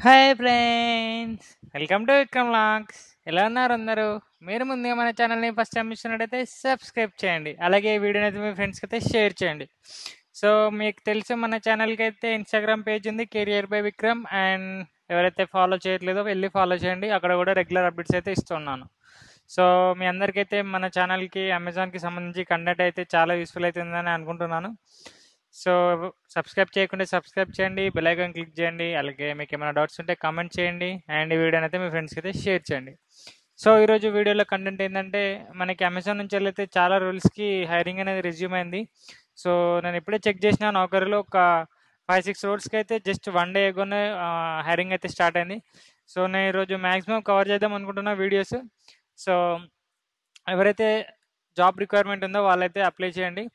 Hi friends, welcome to Vikram vlogs. ఎలా ఉన్నారు అందరూ? మీరు ముందుగా మన ఛానల్ని ఫస్ట్ టైం చూస్తున్నట్టయితే సబ్స్క్రైబ్ చేయండి. అలాగే ఈ వీడియోని అయితే మీ ఫ్రెండ్స్కి అయితే షేర్ చేయండి. సో మీకు తెలుసు, మన ఛానల్కి అయితే ఇన్స్టాగ్రామ్ పేజ్ ఉంది, కెరియర్ బై విక్రమ్. అండ్ ఎవరైతే ఫాలో చేయట్లేదో వెళ్ళి ఫాలో చేయండి. అక్కడ కూడా రెగ్యులర్ అప్డేట్స్ అయితే ఇస్తున్నాను. సో మీ అందరికైతే మన ఛానల్కి అమెజాన్కి సంబంధించి కంటెంట్ అయితే చాలా యూస్ఫుల్ అవుతుందని అనుకుంటున్నాను. సో సబ్స్క్రైబ్ చేయకుండా సబ్స్క్రైబ్ చేయండి, బెల్ ఐకాన్ క్లిక్ చేయండి. అలాగే మీకు ఏమైనా డౌట్స్ ఉంటే కామెంట్ చేయండి. అండ్ ఈ వీడియోని అయితే మీ ఫ్రెండ్స్కి అయితే షేర్ చేయండి. సో ఈరోజు వీడియోలో కంటెంట్ ఏంటంటే, మనకి అమెజాన్ నుంచి వెళ్ళైతే చాలా రోల్స్కి హైరింగ్ అనేది రెజ్యూమ్ అయింది. సో నేను ఇప్పుడే చెక్ చేసిన, నౌకరీలో ఒక 5-6 రోల్స్కి అయితే జస్ట్ 1 డే ఎగోనే హైరింగ్ అయితే స్టార్ట్ అయింది. సో నేను ఈరోజు మ్యాక్సిమం కవర్ చేద్దాం అనుకుంటున్న వీడియోస్. సో ఎవరైతే జాబ్ రిక్వైర్మెంట్ ఉందో వాళ్ళైతే అప్లై చేయండి.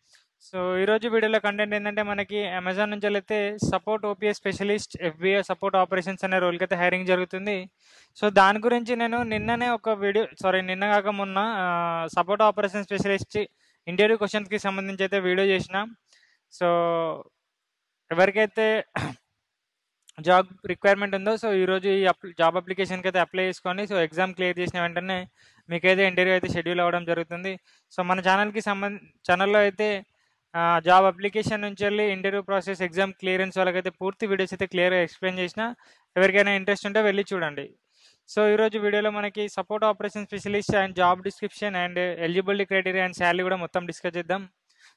సో ఈరోజు వీడియోలో కంటెంట్ ఏంటంటే, మనకి అమెజాన్ నుంచి అయితే support OPS specialist FBI support operations అనే రోల్కి అయితే హైరింగ్ జరుగుతుంది. సో దాని గురించి నేను నిన్ననే ఒక వీడియో, నిన్న కాక మొన్న సపోర్ట్ ఆపరేషన్ స్పెషలిస్ట్ ఇంటర్వ్యూ క్వశ్చన్స్కి సంబంధించి అయితే వీడియో చేసిన. సో ఎవరికైతే జాబ్ రిక్వైర్మెంట్ ఉందో, సో ఈరోజు ఈ జాబ్ అప్లికేషన్కి అయితే అప్లై చేసుకొని, సో ఎగ్జామ్ క్లియర్ చేసిన వెంటనే మీకైతే ఇంటర్వ్యూ అయితే షెడ్యూల్ అవ్వడం జరుగుతుంది. సో మన ఛానల్లో అయితే జాబ్ అప్లికేషన్ నుంచి వెళ్ళి ఇంటర్వ్యూ ప్రాసెస్, ఎగ్జామ్ క్లియరెన్స్ వాళ్ళకైతే పూర్తి వీడియోస్ అయితే క్లియర్గా ఎక్స్ప్లెయిన్ చేసిన. ఎవరికైనా ఇంట్రెస్ట్ ఉంటే వెళ్ళి చూడండి. సో ఈరోజు వీడియోలో మనకి support operation specialist and job description and eligibility criteria and salary కూడా మొత్తం డిస్కస్ చేద్దాం.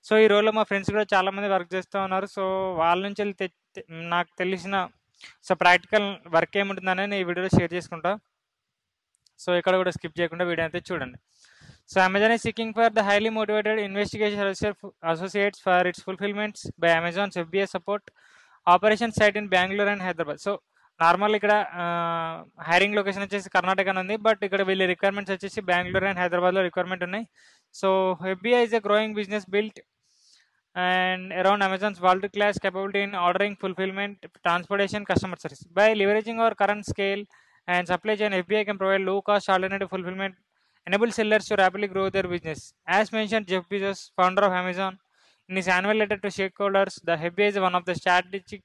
సో ఈ రోల్లో మా ఫ్రెండ్స్ కూడా చాలామంది వర్క్ చేస్తూ ఉన్నారు. సో వాళ్ళ నుంచి వెళ్ళి నాకు తెలిసిన ప్రాక్టికల్ వర్క్ ఏముంటుందని నేను ఈ వీడియోలో షేర్ చేసుకుంటా. సో ఇక్కడ కూడా స్కిప్ చేయకుండా వీడియో అయితే చూడండి. So Amazon is seeking for the highly motivated investigation associates for its fulfillments by Amazon's FBA support operations site in Bangalore and Hyderabad. So normal ఇక్కడ హైరింగ్ లొకేషన్ వచ్చేసి కర్ణాటక ఉంది, but ఇక్కడ వీళ్ళ రిక్వైర్మెంట్స్ వచ్చేసి Bengaluru and హైదరాబాద్లో requirement ఉన్నాయి. So FBI is a growing business built and around Amazon's world-class capability in ordering, fulfillment, transportation, customer service. By leveraging our current scale and supply chain, FBI can provide low-cost alternative fulfillment, enable sellers to rapidly grow their business. As mentioned, Jeff Bezos, founder of Amazon, in his annual letter to stakeholders, the FBI is one of the strategic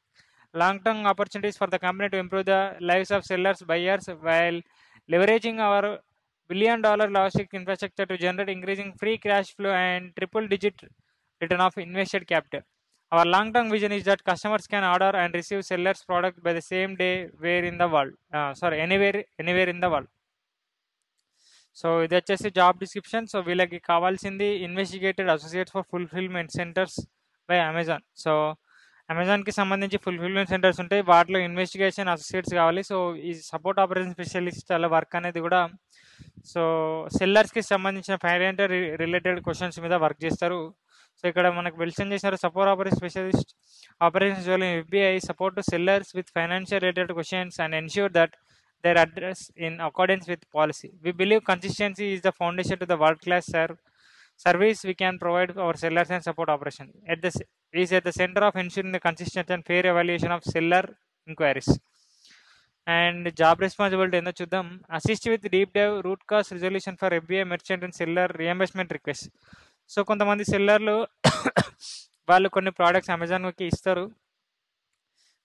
long-term opportunities for the company to improve the lives of sellers, buyers, while leveraging our billion-dollar logistic infrastructure to generate increasing free cash flow and triple-digit return of invested capital. Our long-term vision is that customers can order and receive sellers' product by the same day, anywhere in the world. So ఇది వచ్చేసి job description. So వీళ్ళకి కావాల్సింది investigated associates for fulfilment centres by Amazon. So అమెజాన్కి సంబంధించి fulfilment centres ఉంటాయి, వాటిలో investigation associates కావాలి. So ఈ సపోర్ట్ ఆపరేషన్ స్పెషలిస్ట్ అలా వర్క్ అనేది కూడా, సో సెల్లర్స్కి సంబంధించిన ఫైనాన్షియల్ రిలేటెడ్ క్వశ్చన్స్ మీద వర్క్ చేస్తారు. సో ఇక్కడ మనకు మెన్షన్ చేశారు, support operation specialist operations FBI support to sellers with financial related questions and ensure that their address in accordance with policy. We believe consistency is the foundation to the world-class service we can provide our sellers and support operation. Is at the center of ensuring the consistent and fair evaluation of seller inquiries. And job responsibility ఏందో చూద్దాం. Assist with deep dive root cause resolution for FBI merchant and seller reimbursement request. So కొంతమంది సెల్లర్లు వాళ్ళు కొన్ని products అమెజాన్కి ఇస్తారు,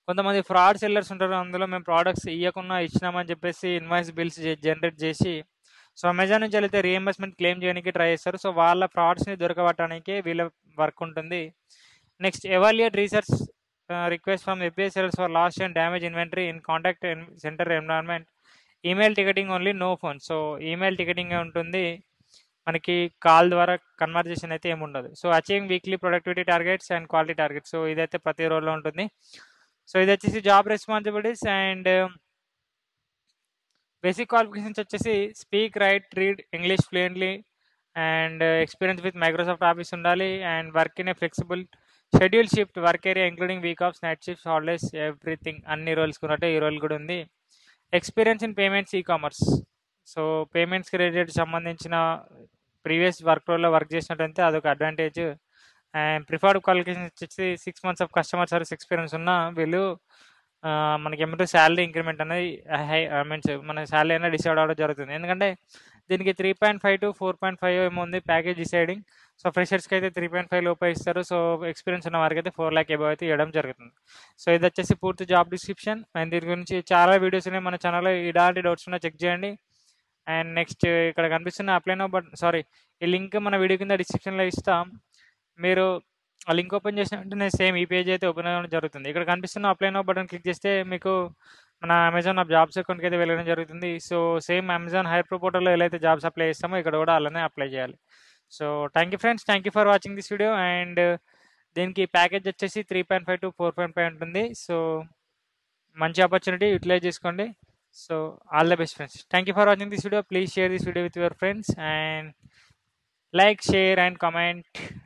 కొంతమంది fraud sellers ఉంటారు. అందులో మేము ప్రోడక్ట్స్ ఇవ్వకుండా ఇచ్చినామని చెప్పేసి ఇన్వాయిస్ బిల్స్ జనరేట్ చేసి, సో అమెజాన్ నుంచి వెళ్తే రీఎంబర్స్మెంట్ క్లెయిమ్ చేయడానికి ట్రై చేస్తారు. సో వాళ్ళ ఫ్రాడ్స్ని దొరకబట్టడానికి వీళ్ళ వర్క్ ఉంటుంది. Next, evaluate research request from FBI sellers for lost and damage inventory in contact centre environment. Email ticketing only, no phone. So email ticketing ఉంటుంది, మనకి కాల్ ద్వారా కన్వర్జేషన్ అయితే ఏముండదు. So achieving weekly productivity targets and quality targets. So ఇదైతే ప్రతి రోజులో ఉంటుంది. So ఇది వచ్చేసి job responsibilities. And basic qualifications వచ్చేసి speak, write, read English fluently and experience with Microsoft Office ఉండాలి. And work in a flexible schedule shift work area including week offs, night shifts, holidays, everything అన్ని roles ఉన్నట్టే ఈ role కూడా ఉంది. Experience in payments, e commerce. So పేమెంట్స్కి related సంబంధించిన previous work రోల్లో work చేసినట్టయితే అదొక అడ్వాంటేజ్. అండ్ ప్రిఫర్డ్ క్వాలిఫికేషన్ వచ్చేసి 6 months of customer service experience ఉన్న వీళ్ళు మనకి ఏమంటే శాలరీ ఇంక్రిమెంట్ అనేది మన శాలరీ అనేది డిసైడ్ అవ్వడం జరుగుతుంది. ఎందుకంటే దీనికి 3.5 to 4.5 ఏమో ఉంది ప్యాకేజ్ డిసైడింగ్. సో ఫ్రెషర్స్కి అయితే 3.5 లోపే ఇస్తారు. సో ఎక్స్పీరియన్స్ ఉన్న వారికి అయితే 4 lakh అబౌవ్ అయితే ఇవ్వడం జరుగుతుంది. సో ఇది వచ్చేసి పూర్తి జాబ్ డిస్క్రిప్షన్. అండ్ దీని గురించి చాలా వీడియోస్ ఉన్నాయి మన ఛానల్లో. ఇలాంటి డౌట్స్ ఉన్నా చెక్ చేయండి. అండ్ నెక్స్ట్ ఇక్కడ కనిపిస్తున్న అప్లై నౌ బటన్, సారీ, ఈ లింక్ మన వీడియో కింద డిస్క్రిప్షన్లో ఇస్తాం. మీరు ఆ లింక్ ఓపెన్ చేసిన వెంటనే సేమ్ ఈ పేజ్ అయితే ఓపెన్ అవ్వడం జరుగుతుంది. ఇక్కడ కనిపిస్తున్న అప్లై నౌ బటన్ క్లిక్ చేస్తే మీకు మన అమెజాన్ జాబ్స్ అకౌంట్కి అయితే వెళ్ళడం జరుగుతుంది. So same Amazon hire pro పోర్టల్లో ఎలా అయితే జాబ్స్ అప్లై చేస్తామో ఇక్కడ కూడా అలానే అప్లై చేయాలి. So thank you friends, thank you for watching this video. And దీనికి ప్యాకేజ్ వచ్చేసి 3.5 to 4.5 ఉంటుంది. సో మంచి ఆపర్చునిటీ, యూటిలైజ్ చేసుకోండి. So all the best friends. Thank you for watching this video. Please share this video with your friends and like, share and comment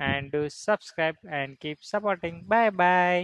and do subscribe and keep supporting. Bye bye.